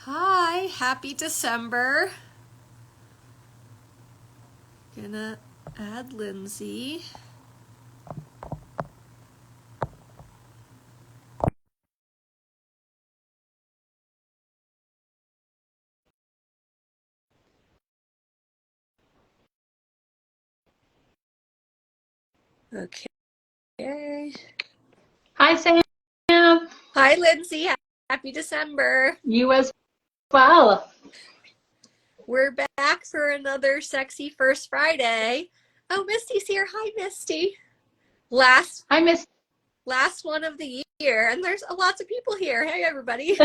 Hi, happy December. Gonna add Lyndsey. Okay. Hi, Sam. Hi, Lyndsey. Happy December. You as well. We're back for another sexy First Friday. Oh, Misty's here. Hi, Misty. Last I miss. last one of the year, and there's lots of people here. Hey, everybody.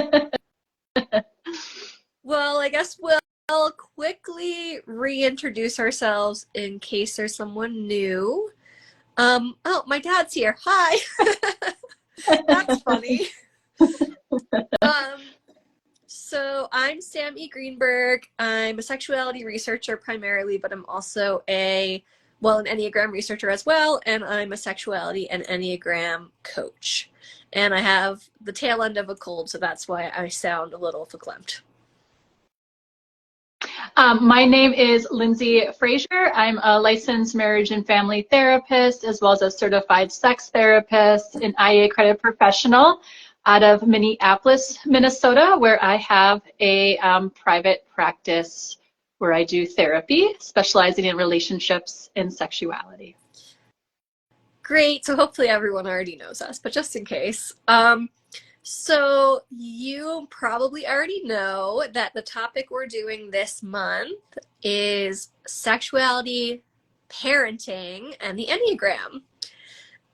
Well, I guess we'll quickly reintroduce ourselves in case there's someone new. Oh, my dad's here. Hi. That's funny. So I'm Sam E. Greenberg. I'm a sexuality researcher primarily, but I'm also an Enneagram researcher as well, and I'm a sexuality and Enneagram coach. And I have the tail end of a cold, so that's why I sound a little verklempt. My name is Lyndsey Fraser. I'm a licensed marriage and family therapist, as well as a certified sex therapist, an IA accredited professional out of Minneapolis, Minnesota, where I have a private practice where I do therapy, specializing in relationships and sexuality. Great. So hopefully everyone already knows us, but just in case. So you probably already know that the topic we're doing this month is sexuality, parenting, and the Enneagram.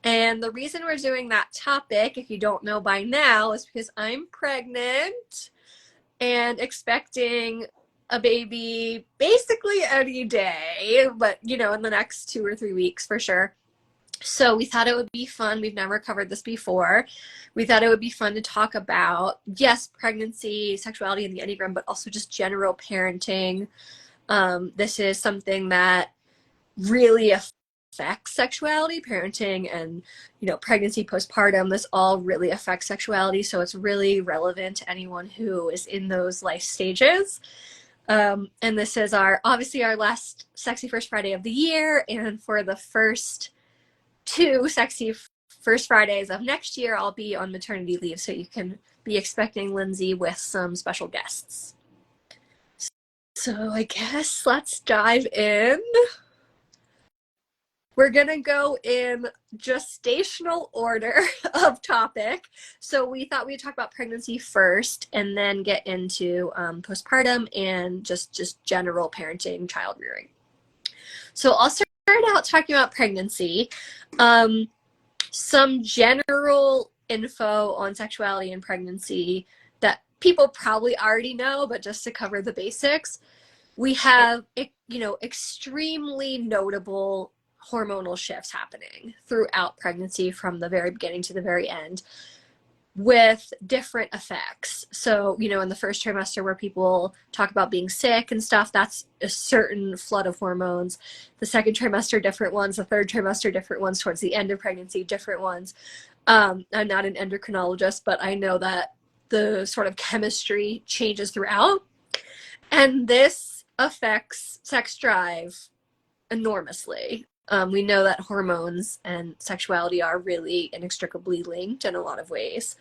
And the reason we're doing that topic, if you don't know by now, is because I'm pregnant and expecting a baby basically any day, but in the next 2 or 3 weeks for sure. So we thought it would be fun. We've never covered this before. We thought it would be fun to talk about, yes, pregnancy, sexuality, and the Enneagram, but also just general parenting. This is something that really affects sexuality, parenting, and pregnancy, postpartum. This all really affects sexuality, so it's really relevant to anyone who is in those life stages. And this is obviously our last Sexy First Friday of the year, and for the first two sexy First Fridays of next year, I'll be on maternity leave, so you can be expecting Lyndsey with some special guests. So I guess let's dive in. We're going to go in gestational order of topic. So we thought we'd talk about pregnancy first and then get into postpartum and just general parenting, child rearing. So I'll start out talking about pregnancy. Some general info on sexuality and pregnancy that people probably already know, but just to cover the basics, we have extremely notable hormonal shifts happening throughout pregnancy from the very beginning to the very end with different effects. So, in the first trimester where people talk about being sick and stuff, that's a certain flood of hormones. The second trimester, different ones. The third trimester, different ones. Towards the end of pregnancy, different ones. I'm not an endocrinologist, but I know that the sort of chemistry changes throughout. And this affects sex drive enormously. We know that hormones and sexuality are really inextricably linked in a lot of ways.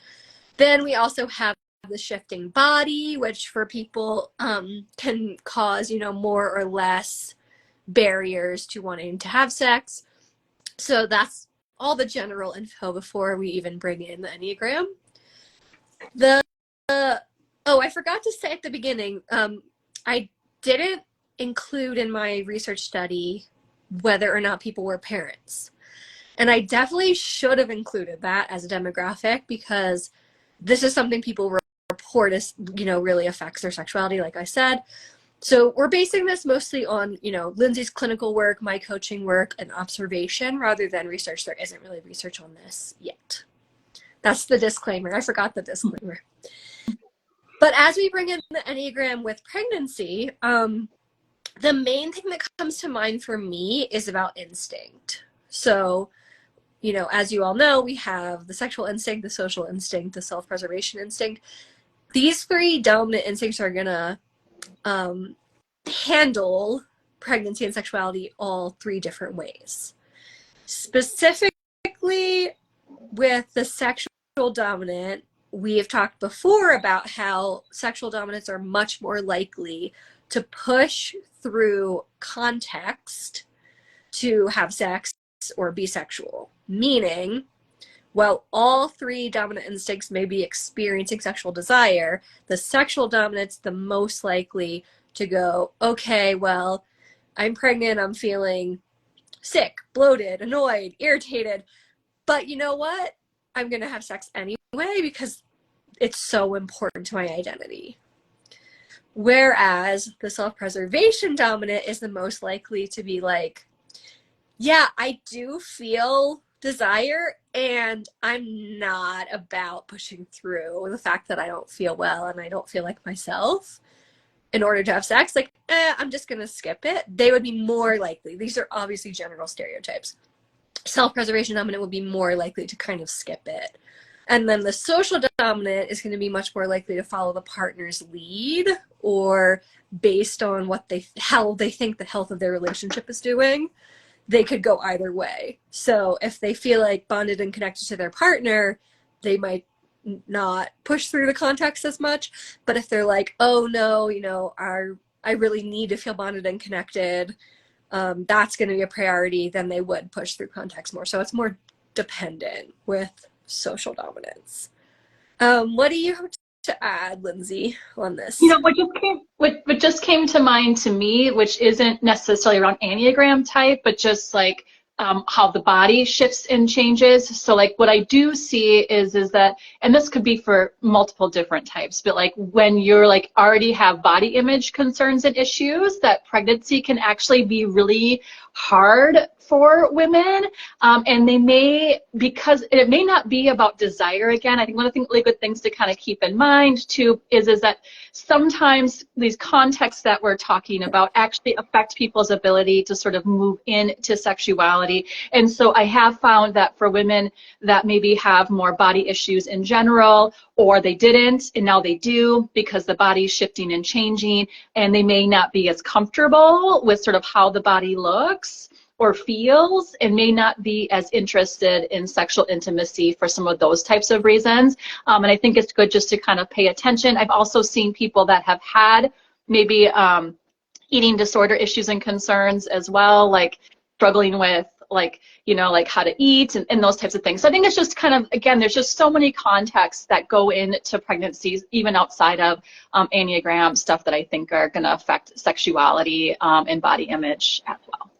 Then we also have the shifting body, which for people can cause, more or less barriers to wanting to have sex. So that's all the general info before we even bring in the Enneagram. I forgot to say at the beginning, I didn't include in my research study whether or not people were parents. And I definitely should have included that as a demographic because this is something people report as, really affects their sexuality, like I said. So we're basing this mostly on, Lyndsey's clinical work, my coaching work, and observation rather than research. There isn't really research on this yet. That's the disclaimer. I forgot the disclaimer. But as we bring in the Enneagram with pregnancy, the main thing that comes to mind for me is about instinct. So, as you all know, we have the sexual instinct, the social instinct, the self-preservation instinct. these three dominant instincts are gonna handle pregnancy and sexuality all three different ways. Specifically with the sexual dominant, we have talked before about how sexual dominants are much more likely to push through context to have sex or be sexual. Meaning, while all three dominant instincts may be experiencing sexual desire, the sexual dominant's the most likely to go, okay, well, I'm pregnant, I'm feeling sick, bloated, annoyed, irritated, but you know what? I'm going to have sex anyway because it's so important to my identity. Whereas the self-preservation dominant is the most likely to be like, yeah, I do feel desire and I'm not about pushing through the fact that I don't feel well and I don't feel like myself in order to have sex. Like, I'm just going to skip it. They would be more likely. These are obviously general stereotypes. Self-preservation dominant would be more likely to kind of skip it. And then the social dominant is going to be much more likely to follow the partner's lead, or based on how they think the health of their relationship is doing. They could go either way. So if they feel like bonded and connected to their partner, they might not push through the context as much. But if they're like, oh no, I really need to feel bonded and connected, that's going to be a priority, then they would push through context more. So it's more dependent with social dominance. What do you have to add, Lyndsey, on this? What just came to mind to me, which isn't necessarily around Enneagram type, but just like how the body shifts and changes. So like what I do see is that, and this could be for multiple different types, but like when you're like already have body image concerns and issues, that pregnancy can actually be really hard for women, and they may, because it may not be about desire. Again, I think one of the really good things to kind of keep in mind too is that sometimes these contexts that we're talking about actually affect people's ability to sort of move into sexuality. And so I have found that for women that maybe have more body issues in general, or they didn't and now they do because the body's shifting and changing, and they may not be as comfortable with sort of how the body looks or feels, and may not be as interested in sexual intimacy for some of those types of reasons. And I think it's good just to kind of pay attention. I've also seen people that have had maybe eating disorder issues and concerns as well, like struggling with like how to eat and those types of things. So I think it's just kind of, again, there's just so many contexts that go into pregnancies, even outside of Enneagram stuff, that I think are going to affect sexuality and body image as well.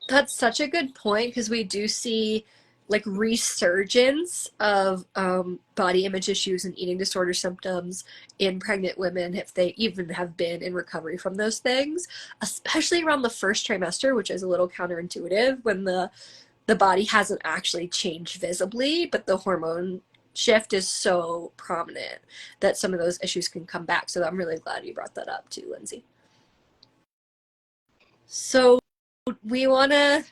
That's such a good point, because we do see like resurgence of body image issues and eating disorder symptoms in pregnant women if they even have been in recovery from those things, especially around the first trimester, which is a little counterintuitive when the body hasn't actually changed visibly, but the hormone shift is so prominent that some of those issues can come back. So I'm really glad you brought that up too, Lyndsey. So we want to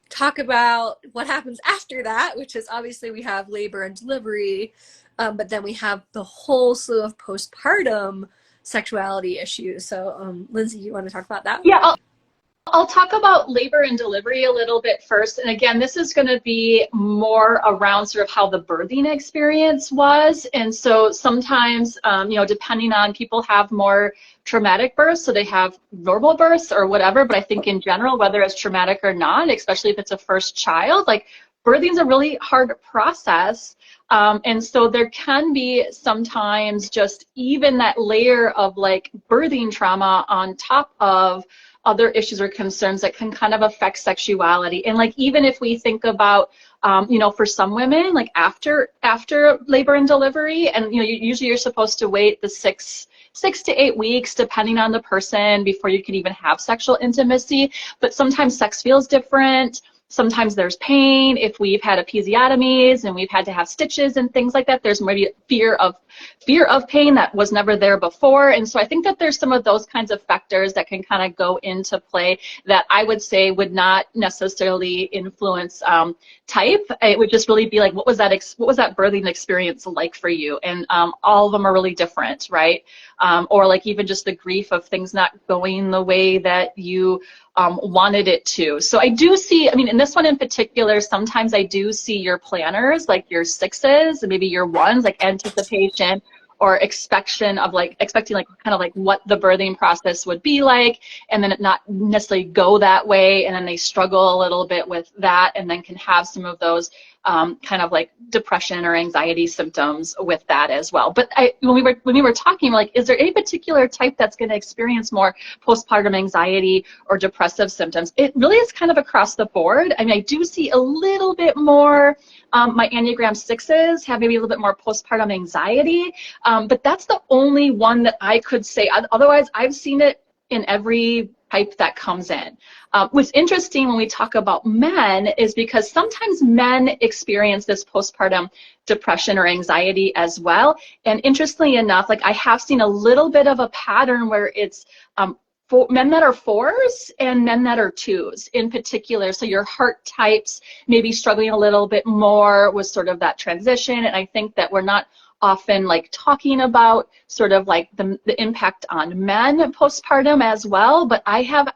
talk about what happens after that, which is obviously we have labor and delivery, but then we have the whole slew of postpartum sexuality issues. So Lyndsey, you want to talk about that? Yeah, I'll talk about labor and delivery a little bit first. And again, this is going to be more around sort of how the birthing experience was. And so sometimes, depending on, people have more traumatic births, so they have normal births or whatever. But I think in general, whether it's traumatic or not, especially if it's a first child, like birthing is a really hard process. And so there can be sometimes just even that layer of like birthing trauma on top of other issues or concerns that can kind of affect sexuality. And like, even if we think about, for some women, like after labor and delivery, and, usually you're supposed to wait the 6 to 8 weeks, depending on the person, before you can even have sexual intimacy. But sometimes sex feels different. sometimes there's pain. If we've had episiotomies and we've had to have stitches and things like that, there's maybe fear of pain that was never there before. And so I think that there's some of those kinds of factors that can kind of go into play that I would say would not necessarily influence type. It would just really be like, what was that birthing experience like for you? And all of them are really different, right? Or like even just the grief of things not going the way that you wanted it to. So I do see, I mean, in this one in particular, sometimes I do see your planners, like your 6s and maybe your 1s, like anticipation or expecting like kind of like what the birthing process would be like, and then it not necessarily go that way, and then they struggle a little bit with that, and then can have some of those kind of like depression or anxiety symptoms with that as well. But when we were talking, like, is there any particular type that's going to experience more postpartum anxiety or depressive symptoms? It really is kind of across the board. I mean, I do see a little bit more. My Enneagram 6s have maybe a little bit more postpartum anxiety, but that's the only one that I could say. Otherwise, I've seen it in every type that comes in. What's interesting when we talk about men is because sometimes men experience this postpartum depression or anxiety as well. And interestingly enough, like I have seen a little bit of a pattern where it's men that are 4s and men that are 2s in particular. So your heart types may be struggling a little bit more with sort of that transition. And I think that we're not often like talking about sort of like the impact on men postpartum as well. But I have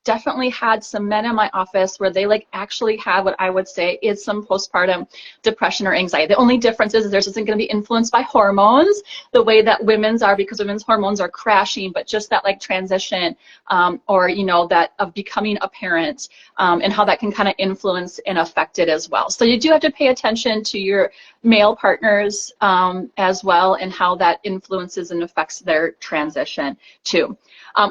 definitely had some men in my office where they like actually had what I would say is some postpartum depression or anxiety. The only difference is theirs isn't going to be influenced by hormones the way that women's are, because women's hormones are crashing, but just that like transition or, you know, that of becoming a parent and how that can kind of influence and affect it as well. So you do have to pay attention to your male partners as well, and how that influences and affects their transition too.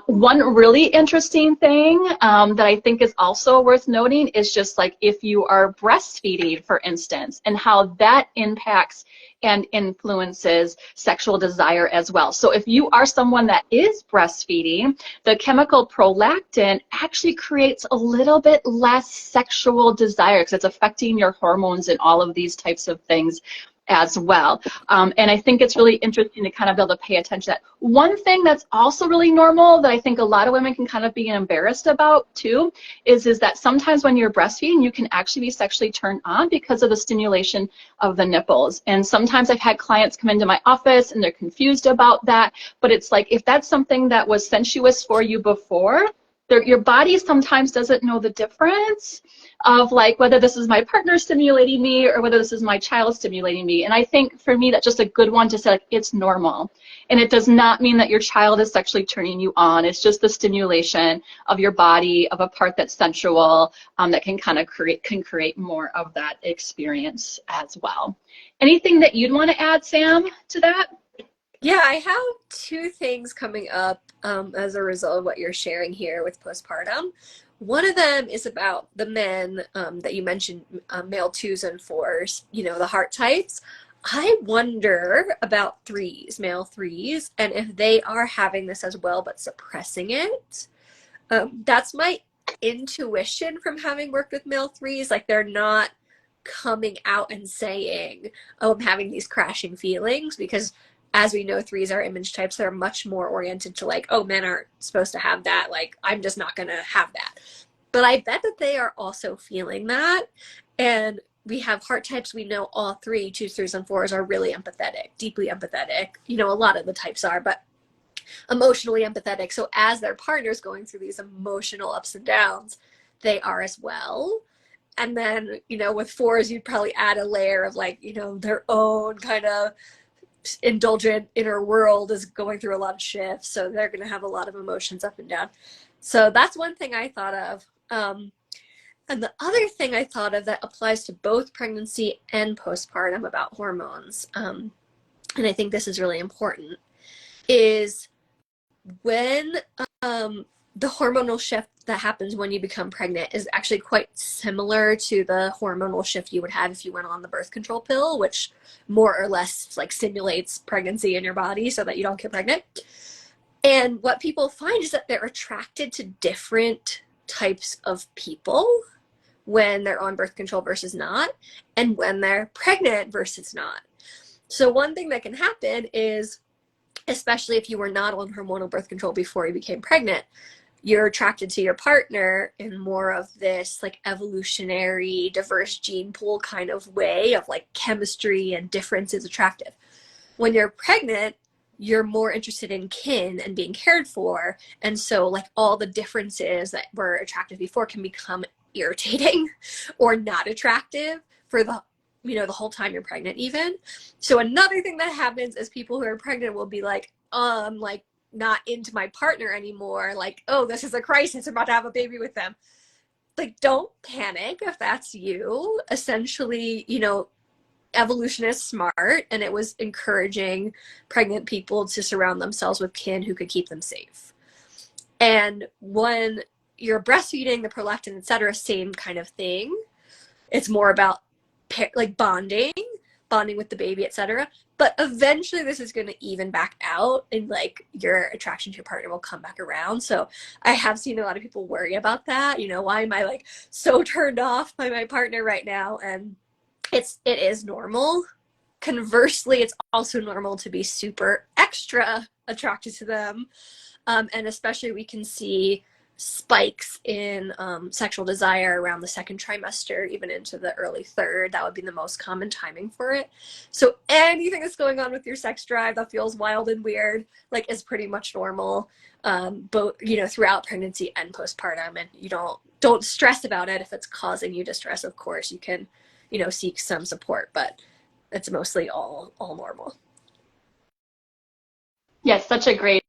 One really interesting thing that I think is also worth noting is just like if you are breastfeeding, for instance, and how that impacts and influences sexual desire as well. So if you are someone that is breastfeeding, the chemical prolactin actually creates a little bit less sexual desire because it's affecting your hormones and all of these types of things as well. And I think it's really interesting to kind of be able to pay attention to that. One thing that's also really normal that I think a lot of women can kind of be embarrassed about too is that sometimes when you're breastfeeding, you can actually be sexually turned on because of the stimulation of the nipples. And sometimes I've had clients come into my office and they're confused about that, but it's like if that's something that was sensuous for you before, your body sometimes doesn't know the difference of like whether this is my partner stimulating me or whether this is my child stimulating me. And I think for me that's just a good one to say like it's normal. And it does not mean that your child is sexually turning you on. It's just the stimulation of your body of a part that's sensual that can kind of create more of that experience as well. Anything that you'd want to add, Sam, to that? Yeah, I have two things coming up as a result of what you're sharing here with postpartum. One of them is about the men that you mentioned, male 2s and 4s, you know, the heart types. I wonder about 3s, male 3s, and if they are having this as well but suppressing it. That's my intuition from having worked with male 3s. Like they're not coming out and saying, oh, I'm having these crashing feelings, because as we know, 3s are image types that are much more oriented to like, oh, men aren't supposed to have that. Like, I'm just not going to have that. But I bet that they are also feeling that. And we have heart types. We know all 3, 2s, 3s, and 4s are really empathetic, deeply empathetic. You know, a lot of the types are, but emotionally empathetic. So as their partner's going through these emotional ups and downs, they are as well. And then, you know, with 4s, you'd probably add a layer of like, you know, their own kind of indulgent inner world is going through a lot of shifts, so they're going to have a lot of emotions up and down. So that's one thing I thought of. And the other thing I thought of that applies to both pregnancy and postpartum about hormones, and I think this is really important, is when the hormonal shift that happens when you become pregnant is actually quite similar to the hormonal shift you would have if you went on the birth control pill, which more or less like stimulates pregnancy in your body so that you don't get pregnant. And what people find is that they're attracted to different types of people when they're on birth control versus not, and when they're pregnant versus not. So one thing that can happen is, especially if you were not on hormonal birth control before you became pregnant, you're attracted to your partner in more of this like evolutionary diverse gene pool kind of way of like chemistry and difference is attractive. When you're pregnant, you're more interested in kin and being cared for, and so like all the differences that were attractive before can become irritating or not attractive for the the whole time you're pregnant even. So another thing that happens is people who are pregnant will be like not into my partner anymore, like, oh, this is a crisis, I'm about to have a baby with them. Like, don't panic if that's you. Essentially, evolution is smart, and it was encouraging pregnant people to surround themselves with kin who could keep them safe. And when you're breastfeeding, the prolactin, etc., same kind of thing. It's more about like bonding with the baby, etc. But eventually this is going to even back out, and like your attraction to your partner will come back around. So I have seen a lot of people worry about that. Why am I like so turned off by my partner right now? And it is normal. Conversely, it's also normal to be super extra attracted to them. And especially we can see spikes in sexual desire around the second trimester, even into the early third. That would be the most common timing for it. So anything that's going on with your sex drive that feels wild and weird, like, is pretty much normal, both throughout pregnancy and postpartum. And you don't stress about it. If it's causing you distress, of course you can seek some support, but it's mostly all normal. Yes, such a great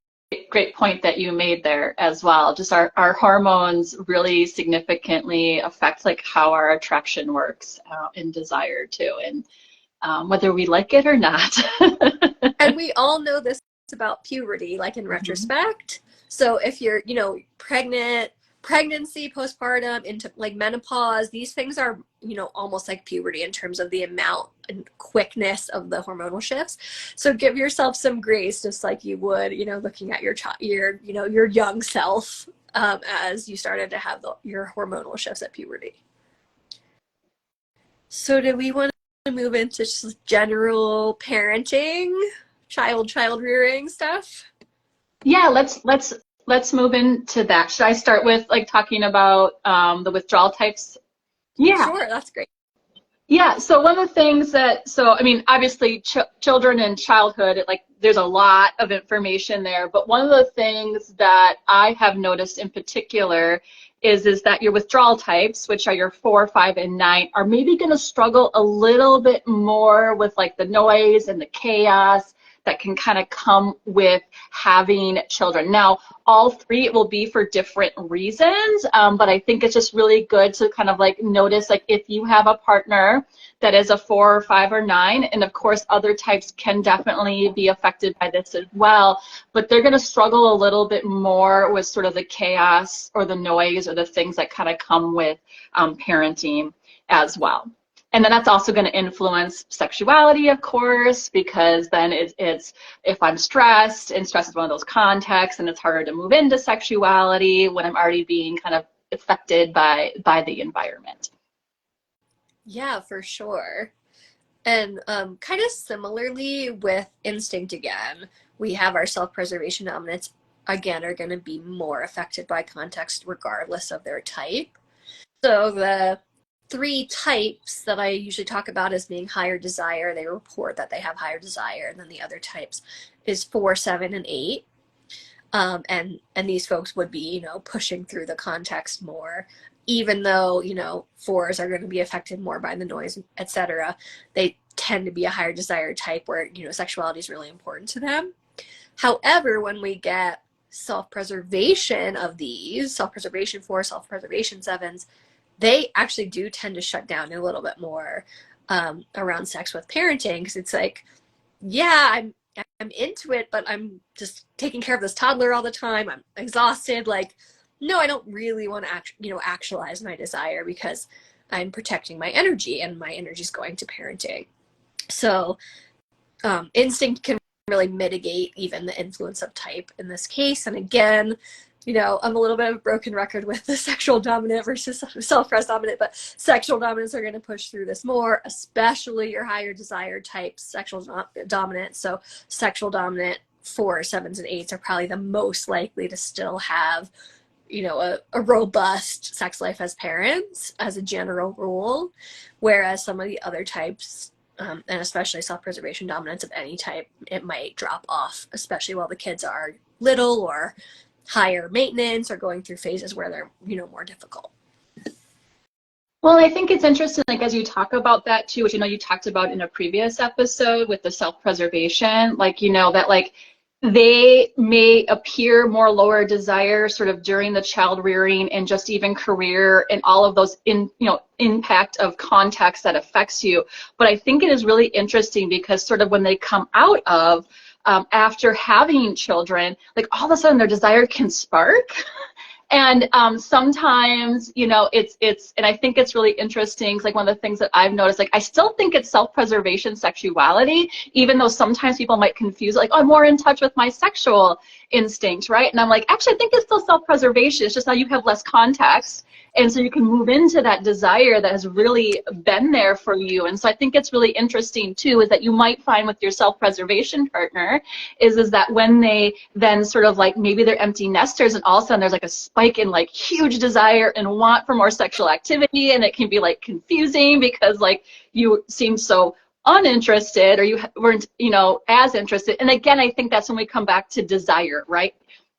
point that you made there as well. Just our hormones really significantly affect like how our attraction works and desire too, and whether we like it or not. And we all know this about puberty, like in retrospect. So if you're, pregnancy, postpartum, into like menopause, these things are, almost like puberty in terms of the amount and quickness of the hormonal shifts. So give yourself some grace, just like you would, looking at your young self as you started to have your hormonal shifts at puberty. So do we want to move into just general parenting, child rearing stuff? Yeah, let's move into that. Should I start with like talking about the withdrawal types? Yeah. Sure, that's great. Yeah, so one of the things I mean, obviously children and childhood, like there's a lot of information there, but one of the things that I have noticed in particular is that your withdrawal types, which are your 4, 5, and 9, are maybe going to struggle a little bit more with like the noise and the chaos that can kind of come with having children. Now, all three will be for different reasons, but I think it's just really good to kind of like notice, like if you have a partner that is a 4 or 5 or 9, and of course other types can definitely be affected by this as well, but they're going to struggle a little bit more with sort of the chaos or the noise or the things that kind of come with parenting as well. And then that's also going to influence sexuality, of course, because then it's if I'm stressed, and stress is one of those contexts, and it's harder to move into sexuality when I'm already being kind of affected by the environment. Yeah, for sure. And kind of similarly with instinct again, we have our self-preservation dominants again are going to be more affected by context regardless of their type. So the 3 types that I usually talk about as being higher desire, they report that they have higher desire, and then the other types is 4, 7, and 8. And these folks would be, pushing through the context more, even though, 4s are going to be affected more by the noise, etc. They tend to be a higher desire type where, sexuality is really important to them. However, when we get self-preservation of these, self-preservation 4, self-preservation 7s, they actually do tend to shut down a little bit more around sex with parenting, because it's like, yeah, I'm into it, but I'm just taking care of this toddler all the time. I'm exhausted. Like, no, I don't really want to actualize my desire because I'm protecting my energy, and my energy is going to parenting. So instinct can really mitigate even the influence of type in this case. And again, I'm a little bit of a broken record with the sexual dominant versus self-pres dominant, but sexual dominants are going to push through this more, especially your higher desire type sexual dominant. So sexual dominant 4s, 7s, and 8s are probably the most likely to still have, a robust sex life as parents, as a general rule, whereas some of the other types, and especially self-preservation dominance of any type, it might drop off, especially while the kids are little or higher maintenance or going through phases where they're, more difficult. Well, I think it's interesting, like, as you talk about that too, which, you talked about in a previous episode with the self-preservation, like, that, like, they may appear more lower desire sort of during the child rearing and just even career and all of those impact of context that affects you. But I think it is really interesting because sort of when they come out of after having children, like all of a sudden their desire can spark. And sometimes, it's, and I think it's really interesting. Like one of the things that I've noticed, like I still think it's self-preservation sexuality, even though sometimes people might confuse it, like, oh, I'm more in touch with my sexual instinct, right? And I'm like, actually, I think it's still self-preservation. It's just now you have less context. And so you can move into that desire that has really been there for you. And so I think it's really interesting too, is that you might find with your self-preservation partner is that when they then sort of like, maybe they're empty nesters and all of a sudden there's like a spike in like huge desire and want for more sexual activity, and it can be like confusing because like you seem so uninterested or you weren't, as interested. And again, I think that's when we come back to desire, right?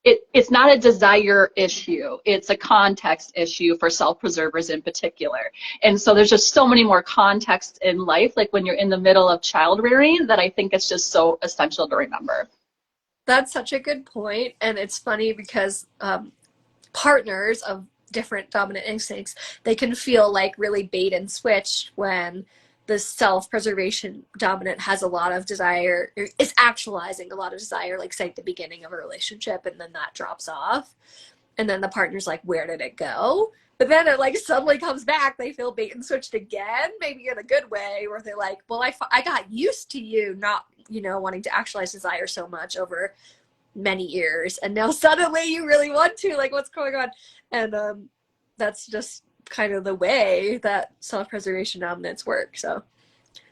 It's not a desire issue. It's a context issue for self-preservers in particular. And so there's just so many more contexts in life, like when you're in the middle of child rearing, that I think it's just so essential to remember. That's such a good point. And it's funny because partners of different dominant instincts, they can feel like really bait and switch when the self-preservation dominant has a lot of desire, is actualizing a lot of desire, like say at the beginning of a relationship, and then that drops off. And then the partner's like, where did it go? But then it like suddenly comes back. They feel bait and switched again, maybe in a good way, where they're like, well, I got used to you not, wanting to actualize desire so much over many years. And now suddenly you really want to, like, what's going on? And that's just kind of the way that self-preservation dominants work. So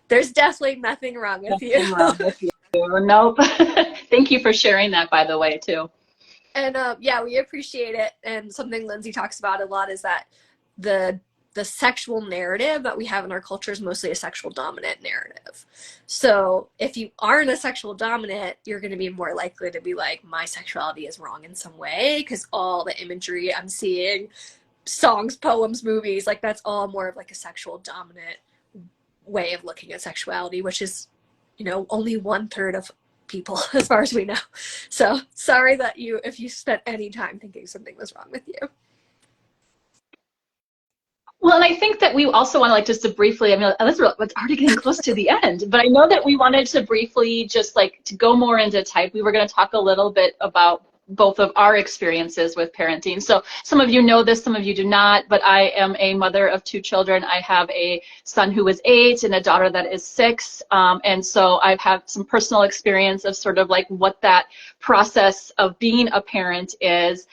there's definitely nothing wrong with you. Nothing wrong with you. Nope. Thank you for sharing that, by the way, too. And yeah, we appreciate it. And something Lyndsey talks about a lot is that the sexual narrative that we have in our culture is mostly a sexual dominant narrative. So if you aren't a sexual dominant, you're going to be more likely to be like, my sexuality is wrong in some way, because all the imagery I'm seeing, songs, poems, movies, like that's all more of like a sexual dominant way of looking at sexuality, which is, only 1/3 of people as far as we know. So sorry that if you spent any time thinking something was wrong with you. Well, and I think that we also want to like just to briefly, it's already getting close to the end, but I know that we wanted to briefly just like to go more into type. We were going to talk a little bit about both of our experiences with parenting. So some of you know this, some of you do not, but I am a mother of 2 children. I have a son who is 8 and a daughter that is 6. And so I've had some personal experience of sort of like what that process of being a parent is,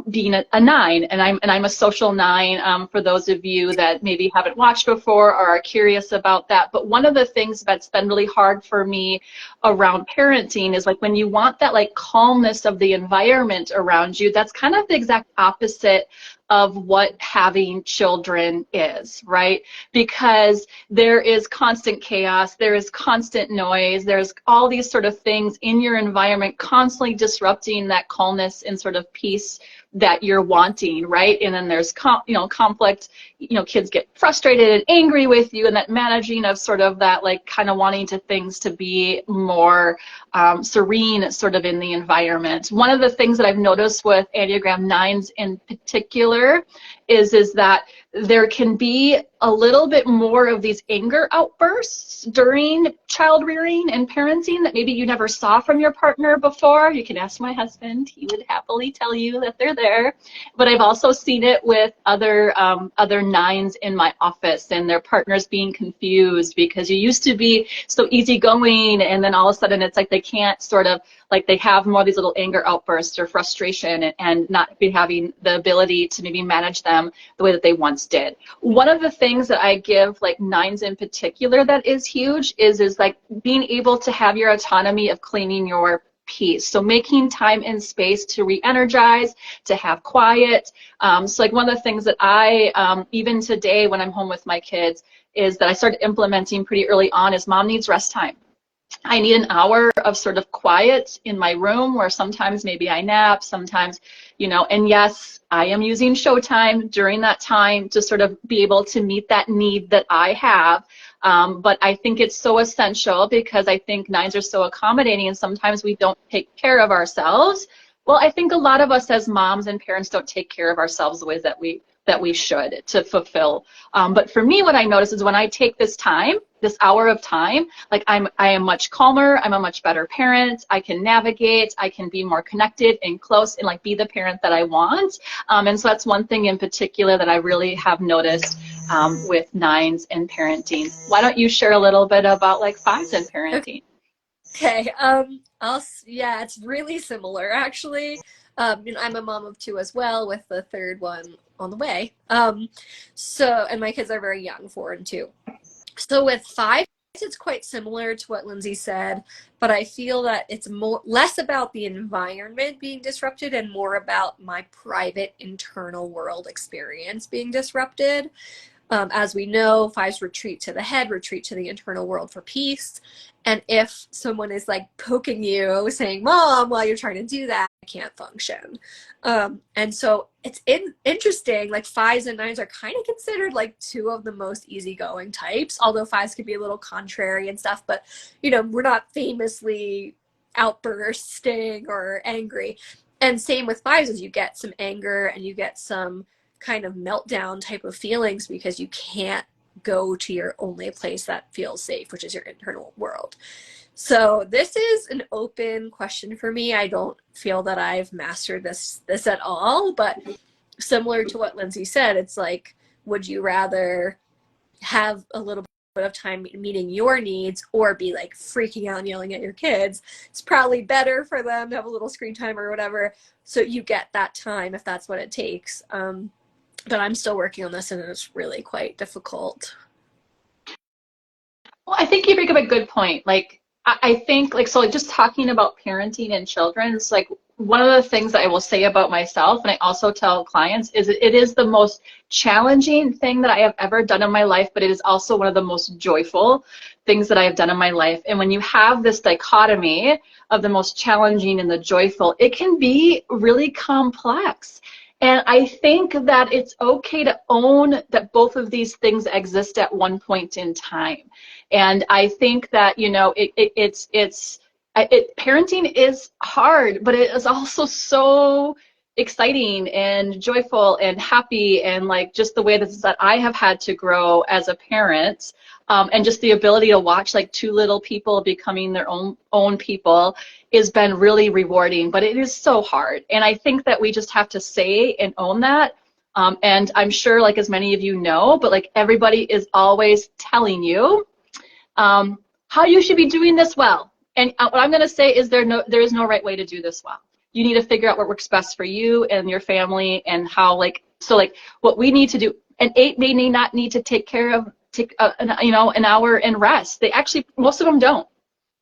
being a 9, and I'm a social 9, for those of you that maybe haven't watched before or are curious about that. But one of the things that's been really hard for me around parenting is like when you want that like calmness of the environment around you, that's kind of the exact opposite of what having children is, right? Because there is constant chaos, there is constant noise, there's all these sort of things in your environment constantly disrupting that calmness and sort of peace that you're wanting, right? And then there's conflict, kids get frustrated and angry with you, and that managing of sort of that like kind of wanting to things to be more serene sort of in the environment. One of the things that I've noticed with Enneagram 9s in particular is that there can be a little bit more of these anger outbursts during child rearing and parenting that maybe you never saw from your partner before. You can ask my husband, he would happily tell you that they're there. But I've also seen it with other nines in my office and their partners being confused because you used to be so easygoing, and then all of a sudden it's like they can't sort of, like they have more of these little anger outbursts or frustration, and not be having the ability to maybe manage them the way that they once did. One of the things that I give like nines in particular that is huge is like being able to have your autonomy of claiming your peace. So making time and space to re-energize, to have quiet. So like one of the things that I, even today when I'm home with my kids, is that I started implementing pretty early on is mom needs rest time. I need an hour of sort of quiet in my room where sometimes maybe I nap, sometimes, you know, and yes, I am using Showtime during that time to sort of be able to meet that need that I have. But I think it's so essential because I think nines are so accommodating and sometimes we don't take care of ourselves. Well, I think a lot of us as moms and parents don't take care of ourselves the ways that we should to fulfill. But for me, what I notice is when I take this time, this hour of time, like I am much calmer, I'm a much better parent, I can navigate, I can be more connected and close and like be the parent that I want. And so that's one thing in particular that I really have noticed with nines and parenting. Why don't you share a little bit about like fives and parenting? Okay. Yeah, it's really similar actually. You know, I'm a mom of two as well, with the third one on the way. And my kids are very young, 4 and 2. So with five, it's quite similar to what Lyndsey said, but I feel that it's less about the environment being disrupted and more about my private internal world experience being disrupted. As we know, fives retreat to the head, retreat to the internal world for peace. And if someone is like poking you, saying, Mom, while you're trying to do that, I can't function. And so it's interesting, like fives and nines are kind of considered like two of the most easygoing types, although fives can be a little contrary and stuff, but you know, we're not famously outbursting or angry. And same with fives, is you get some anger and you get some kind of meltdown type of feelings because you can't go to your only place that feels safe, which is your internal world. So this is an open question for me. I don't feel that I've mastered this at all, but similar to what Lyndsey said, it's like, would you rather have a little bit of time meeting your needs or be like freaking out and yelling at your kids? It's probably better for them to have a little screen time or whatever, so you get that time if that's what it takes. But I'm still working on this and it's really quite difficult. Well, I think you bring up a good point. Like, I think, like, so like just talking about parenting and children, it's like one of the things that I will say about myself, and I also tell clients, is it is the most challenging thing that I have ever done in my life, but it is also one of the most joyful things that I have done in my life. And when you have this dichotomy of the most challenging and the joyful, it can be really complex. And I think that it's okay to own that both of these things exist at one point in time. And I think that, you know, parenting is hard, but it is also so exciting and joyful and happy, and like just the way that I have had to grow as a parent, and just the ability to watch like two little people becoming their own people has been really rewarding, but it is so hard. And I think that we just have to say and own that. And I'm sure, like, as many of you know, but like everybody is always telling you how you should be doing this well. And what I'm going to say is there is no right way to do this well. You need to figure out what works best for you and your family, and how, like, so like what we need to do. An 8 may not need to take an hour and rest. They actually, most of them don't.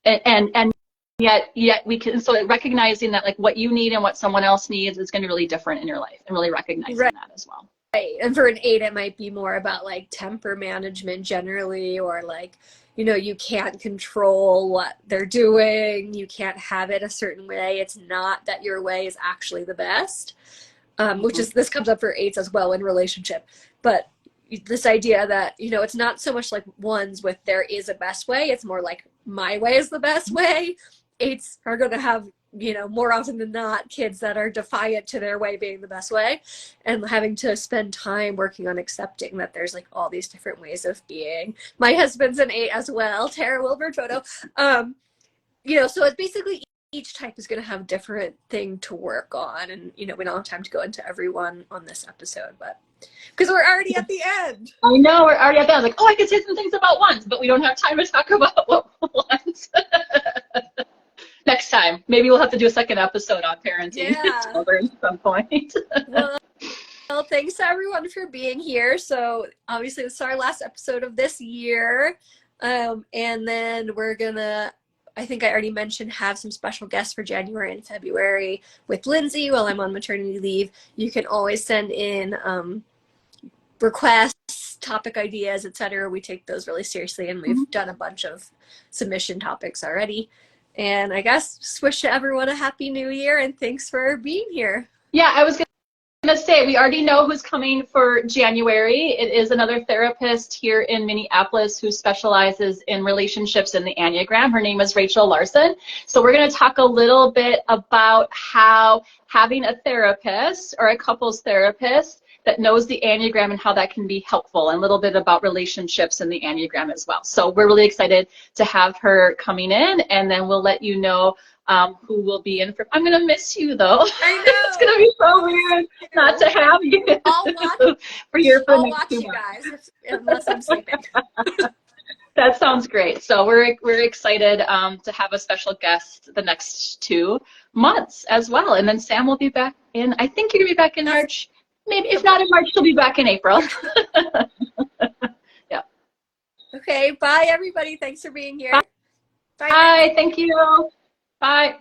And yet we can, so recognizing that like what you need and what someone else needs is going to be really different in your life, and really recognizing that as well. Right. And for an 8, it might be more about like temper management generally, or like, you know, you can't control what they're doing. You can't have it a certain way. It's not that your way is actually the best, which is, this comes up for 8s as well in relationship. But this idea that, you know, it's not so much like ones with there is a best way. It's more like my way is the best way. 8s are going to have more often than not, kids that are defiant to their way being the best way, and having to spend time working on accepting that there's like all these different ways of being. My husband's an 8 as well, Tara Wilbur Toto. So it's basically each type is going to have different thing to work on, and we don't have time to go into everyone on this episode, but because we're already at the end. I know, we're already at the end. Like, I could say some things about ones, but we don't have time to talk about what ones. Next time, maybe we'll have to do a second episode on parenting children at some point. Well, thanks to everyone for being here. So obviously this is our last episode of this year, and then we're gonna, I think I already mentioned, have some special guests for January and February with Lyndsey while I'm on maternity leave. You can always send in requests, topic ideas, etc. We take those really seriously, and we've done a bunch of submission topics already. And I guess just wish everyone a happy new year, and thanks for being here. Yeah, I was going to say, we already know who's coming for January. It is another therapist here in Minneapolis who specializes in relationships in the Enneagram. Her name is Rachel Larson. So we're going to talk a little bit about how having a therapist or a couples therapist that knows the Enneagram and how that can be helpful, and a little bit about relationships in the Enneagram as well. So we're really excited to have her coming in, and then we'll let you know who will be in for. I'm going to miss you, though. I know. It's going to be so weird not to have you. I'll watch you guys unless I'm sleeping. That sounds great. So we're excited to have a special guest the next 2 months as well. And then Sam will be back in, I think you're going to be back in March. Maybe if not in March, she'll be back in April. Yeah. Okay. Bye, everybody. Thanks for being here. Bye. Bye. Thank you. Bye.